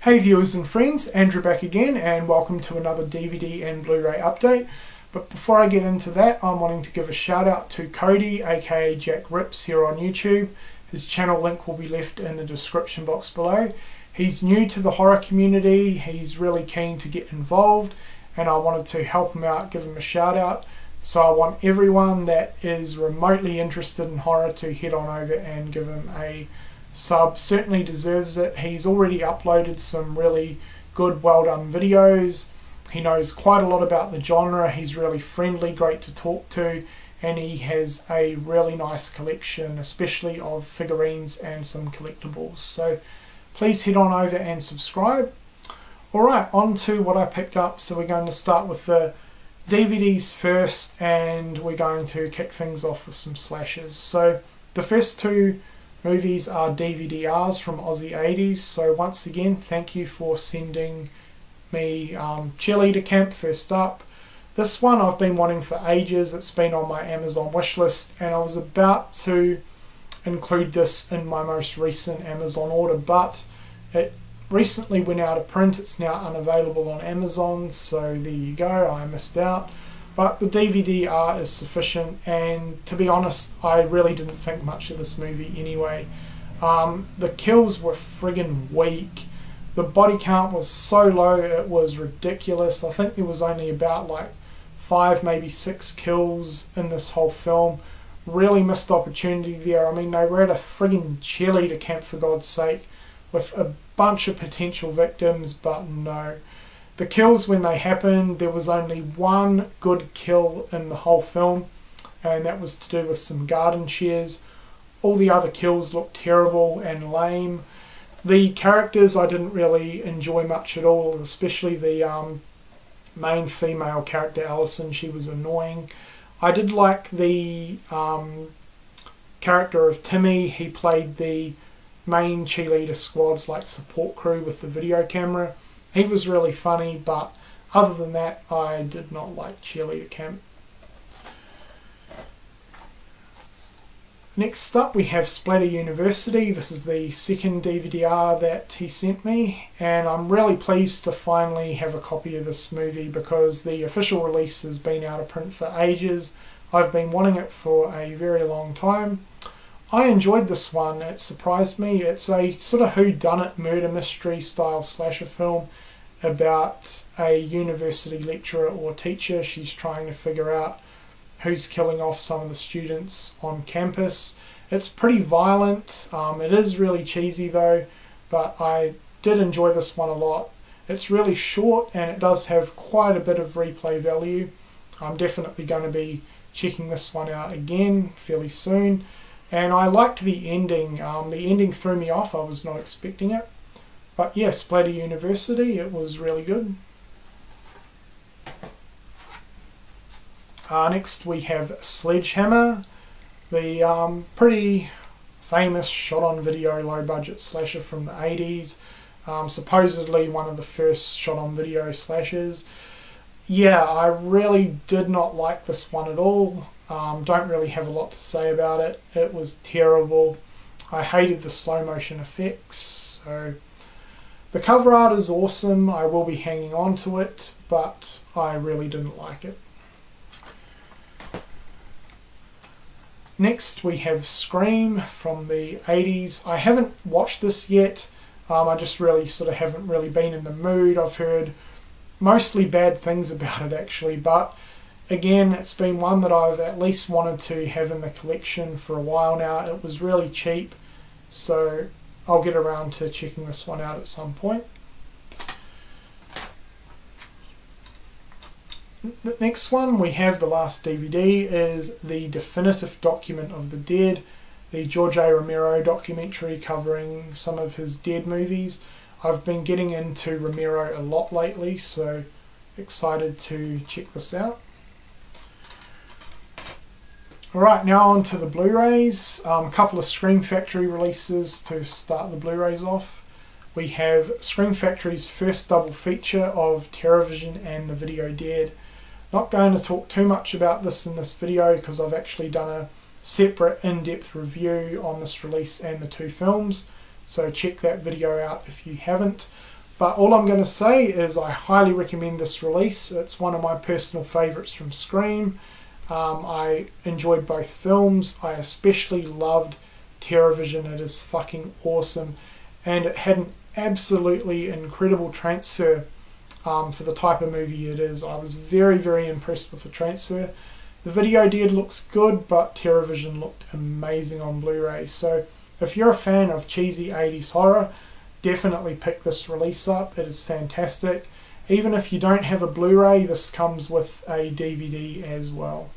Hey viewers and friends, Andrew back again and welcome to another DVD and Blu-ray update. But before I get into that, I'm wanting to give a shout out to Cody, aka Jack Rips, here on YouTube. His channel link will be left in the description box below. He's new to the horror community, he's really keen to get involved, and I wanted to help him out, give him a shout out. So I want everyone that is remotely interested in horror to head on over and give him a sub. Certainly deserves it. He's already uploaded some really good, well done videos. He knows quite a lot about the genre. He's really friendly, great to talk to, and he has a really nice collection, especially of figurines and some collectibles. So please head on over and subscribe. Alright, on to what I picked up. So we're going to start with the DVDs first, and we're going to kick things off with some slashes. So the first two movies are DVDRs from Aussie 80s, so once again thank you for sending me Cheerleader Camp first up. This one I've been wanting for ages. It's been on my Amazon wishlist and I was about to include this in my most recent Amazon order, but it recently went out of print. It's now unavailable on Amazon, so there you go, I missed out. But the DVD-R is sufficient, and to be honest, I really didn't think much of this movie anyway. The kills were friggin' weak. The body count was so low, it was ridiculous. I think there was only about like 5, maybe 6 kills in this whole film. Really missed opportunity there. I mean, they were at a friggin' cheerleader camp, for God's sake, with a bunch of potential victims, but no. The kills, when they happened, there was only one good kill in the whole film, and that was to do with some garden shears. All the other kills looked terrible and lame. The characters I didn't really enjoy much at all, especially the main female character, Allison. She was annoying. I did like the character of Timmy. He played the main cheerleader squad's like support crew with the video camera. He was really funny, but other than that, I did not like Cheerleader Camp. Next up, we have Splatter University. This is the second DVD-R that he sent me, and I'm really pleased to finally have a copy of this movie because the official release has been out of print for ages. I've been wanting it for a very long time. I enjoyed this one. It surprised me. It's a sort of whodunit murder mystery style slasher film about a university lecturer or teacher. She's trying to figure out who's killing off some of the students on campus. It's pretty violent. It is really cheesy though, but I did enjoy this one a lot. It's really short and it does have quite a bit of replay value. I'm definitely going to be checking this one out again fairly soon. And I liked the ending. The ending threw me off. I was not expecting it. But yeah, Splatter University, it was really good. Next we have Sledgehammer, the pretty famous shot-on-video low-budget slasher from the 80s. Supposedly one of the first shot-on-video slashers. Yeah, I really did not like this one at all. Don't really have a lot to say about it. It was terrible. I hated the slow motion effects. So the cover art is awesome. I will be hanging on to it, but I really didn't like it. Next we have Scream from the 80s. I haven't watched this yet. I just really sort of haven't really been in the mood. I've heard mostly bad things about it actually, but again, it's been one that I've at least wanted to have in the collection for a while now. It was really cheap, so I'll get around to checking this one out at some point. The next one we have, the last DVD, is The Definitive Document of the Dead, the George A. Romero documentary covering some of his Dead movies. I've been getting into Romero a lot lately, so excited to check this out. Alright, now on to the Blu-rays. A couple of Scream Factory releases to start the Blu-rays off. We have Scream Factory's first double feature of Terrorvision and The Video Dead. Not going to talk too much about this in this video because I've actually done a separate in-depth review on this release and the two films, so check that video out if you haven't. But all I'm going to say is I highly recommend this release. It's one of my personal favourites from Scream. I enjoyed both films. I especially loved TerrorVision. It is fucking awesome. And it had an absolutely incredible transfer for the type of movie it is. I was very, very impressed with the transfer. The video dead looks good, but TerrorVision looked amazing on Blu-ray. So if you're a fan of cheesy 80s horror, definitely pick this release up. It is fantastic. Even if you don't have a Blu-ray, this comes with a DVD as well.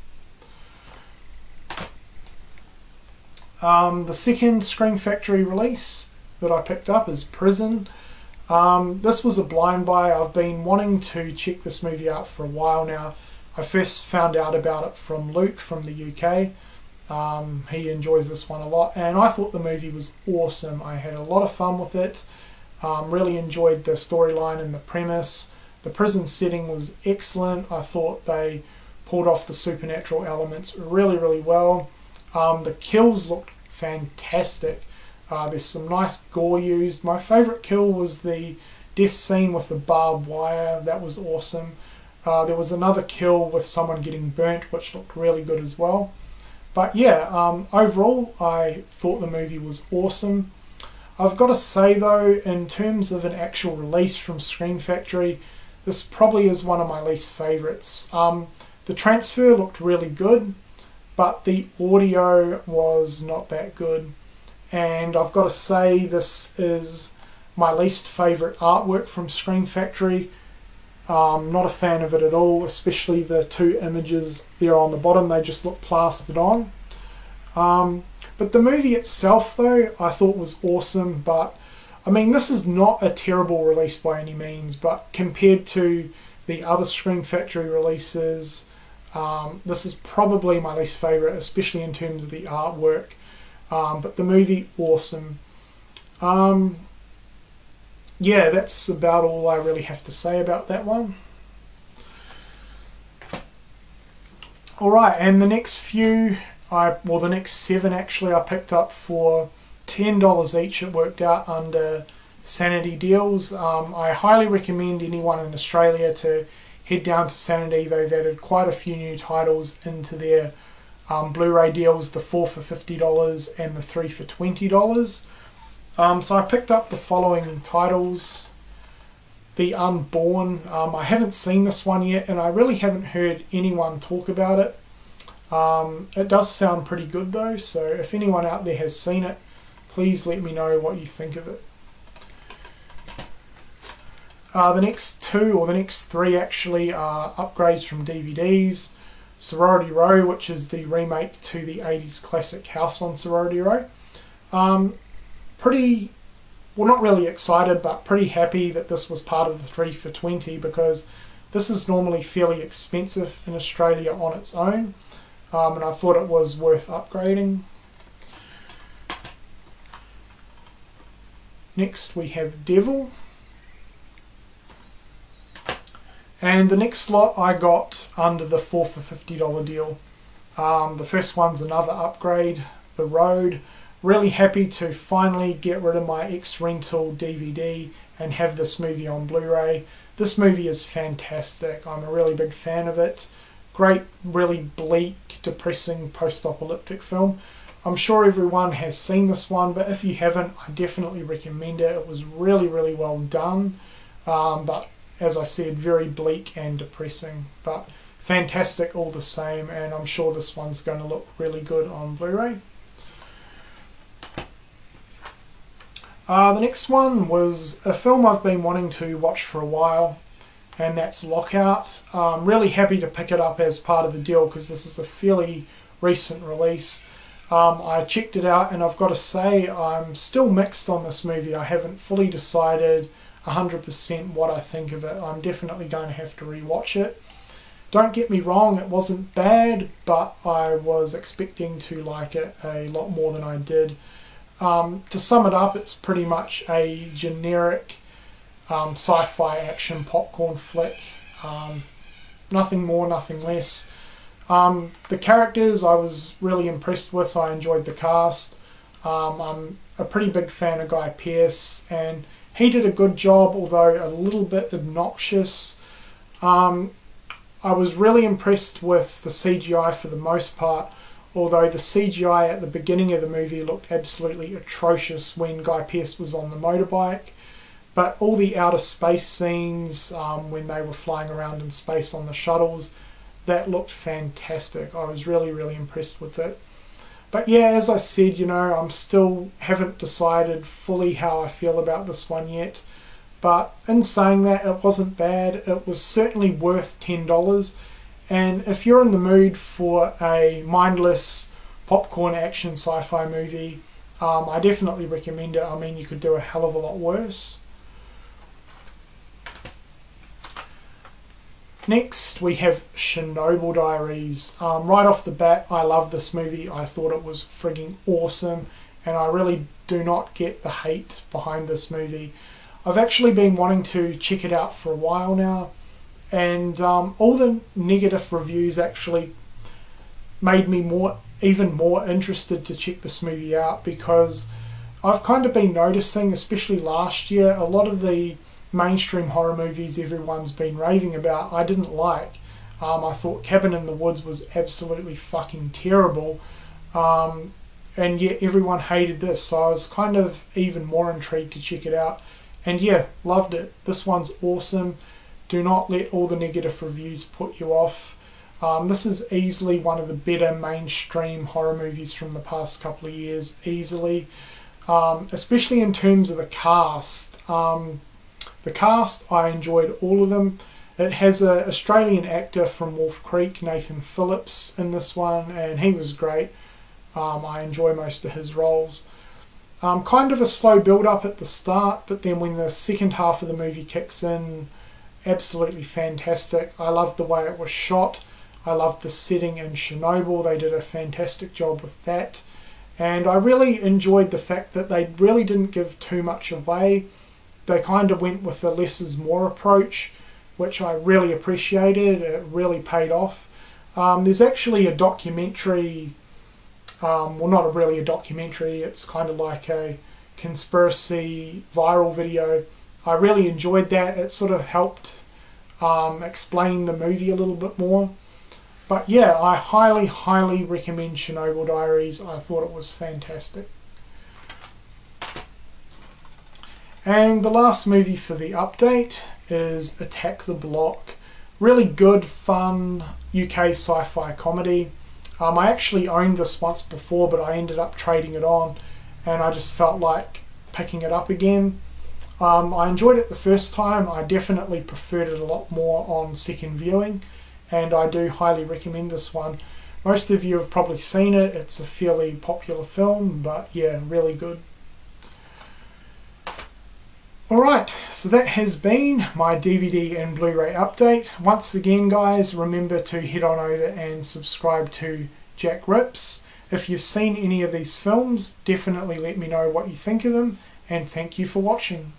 The second Scream Factory release that I picked up is Prison. This was a blind buy. I've been wanting to check this movie out for a while now. I first found out about it from Luke from the UK. He enjoys this one a lot, and I thought the movie was awesome. I had a lot of fun with it. Really enjoyed the storyline and the premise. The prison setting was excellent. I thought they pulled off the supernatural elements really, really well. The kills looked fantastic. There's some nice gore used. My favourite kill was the death scene with the barbed wire. That was awesome. There was another kill with someone getting burnt, which looked really good as well. But yeah, overall, I thought the movie was awesome. I've got to say though, in terms of an actual release from Scream Factory, this probably is one of my least favourites. The transfer looked really good, but the audio was not that good. And I've got to say, this is my least favourite artwork from Scream Factory. Not a fan of it at all, especially the two images there on the bottom. They just look plastered on. But the movie itself though, I thought was awesome. But I mean, this is not a terrible release by any means, but compared to the other Scream Factory releases, this is probably my least favourite, especially in terms of the artwork. But the movie, awesome. Yeah, that's about all I really have to say about that one. Alright, and the next few, the next 7 actually, I picked up for $10 each. It worked out under Sanity deals. I highly recommend anyone in Australia to head down to Sanity. They've added quite a few new titles into their Blu-ray deals, the 4 for $50 and the 3 for $20. So I picked up the following titles. The Unborn. I haven't seen this one yet, and I really haven't heard anyone talk about it. It does sound pretty good though, so if anyone out there has seen it, please let me know what you think of it. The next 2, or the next 3 actually, are upgrades from DVDs. Sorority Row, which is the remake to the 80s classic House on Sorority Row. Pretty, well, not really excited, but pretty happy that this was part of the 3 for $20, because this is normally fairly expensive in Australia on its own, and I thought it was worth upgrading. Next we have Devil. And the next lot I got under the 4 for $50 deal. The first one's another upgrade, The Road. Really happy to finally get rid of my ex-rental DVD and have this movie on Blu-ray. This movie is fantastic. I'm a really big fan of it. Great, really bleak, depressing post-apocalyptic film. I'm sure everyone has seen this one, but if you haven't, I definitely recommend it. It was really, really well done. But as I said, very bleak and depressing, but fantastic all the same, and I'm sure this one's going to look really good on Blu-ray. The next one was a film I've been wanting to watch for a while, and that's Lockout. I'm really happy to pick it up as part of the deal because this is a fairly recent release. I checked it out, and I've got to say I'm still mixed on this movie. I haven't fully decided 100% what I think of it. I'm definitely going to have to rewatch it. Don't get me wrong, it wasn't bad, but I was expecting to like it a lot more than I did. To sum it up, it's pretty much a generic sci-fi action popcorn flick. Nothing more, nothing less. The characters I was really impressed with. I enjoyed the cast. I'm a pretty big fan of Guy Pearce, and he did a good job, although a little bit obnoxious. I was really impressed with the CGI for the most part, although the CGI at the beginning of the movie looked absolutely atrocious when Guy Pearce was on the motorbike. But all the outer space scenes, when they were flying around in space on the shuttles, that looked fantastic. I was really, really impressed with it. But yeah, as I said, I'm still haven't decided fully how I feel about this one yet. But in saying that, it wasn't bad. It was certainly worth $10. And if you're in the mood for a mindless popcorn action sci-fi movie, I definitely recommend it. I mean, you could do a hell of a lot worse. Next, we have Chernobyl Diaries. Right off the bat, I love this movie. I thought it was frigging awesome, and I really do not get the hate behind this movie. I've actually been wanting to check it out for a while now, and all the negative reviews actually made me even more interested to check this movie out, because I've kind of been noticing, especially last year, a lot of the mainstream horror movies everyone's been raving about I didn't like. I thought Cabin in the Woods was absolutely fucking terrible, and yet everyone hated this, so I was kind of even more intrigued to check it out. And yeah, loved it. This one's awesome. Do not let all the negative reviews put you off. This is easily one of the better mainstream horror movies from the past couple of years, easily. Especially in terms of the cast. The cast, I enjoyed all of them. It has an Australian actor from Wolf Creek, Nathan Phillips, in this one, and he was great. I enjoy most of his roles. Kind of a slow build-up at the start, but then when the second half of the movie kicks in, absolutely fantastic. I loved the way it was shot. I loved the setting in Chernobyl. They did a fantastic job with that. And I really enjoyed the fact that they really didn't give too much away. They kind of went with the less is more approach, which I really appreciated. It really paid off. There's actually a documentary, well, not really a documentary, it's kind of like a conspiracy viral video. I really enjoyed that. It sort of helped explain the movie a little bit more. But yeah, I highly, highly recommend Chernobyl Diaries. I thought it was fantastic. And the last movie for the update is Attack the Block. Really good, fun UK sci-fi comedy. I actually owned this once before, but I ended up trading it on, and I just felt like picking it up again. I enjoyed it the first time. I definitely preferred it a lot more on second viewing, and I do highly recommend this one. Most of you have probably seen it. It's a fairly popular film, but yeah, really good. Alright, so that has been my DVD and Blu-ray update. Once again guys, remember to head on over and subscribe to Jack Rips. If you've seen any of these films, definitely let me know what you think of them, and thank you for watching.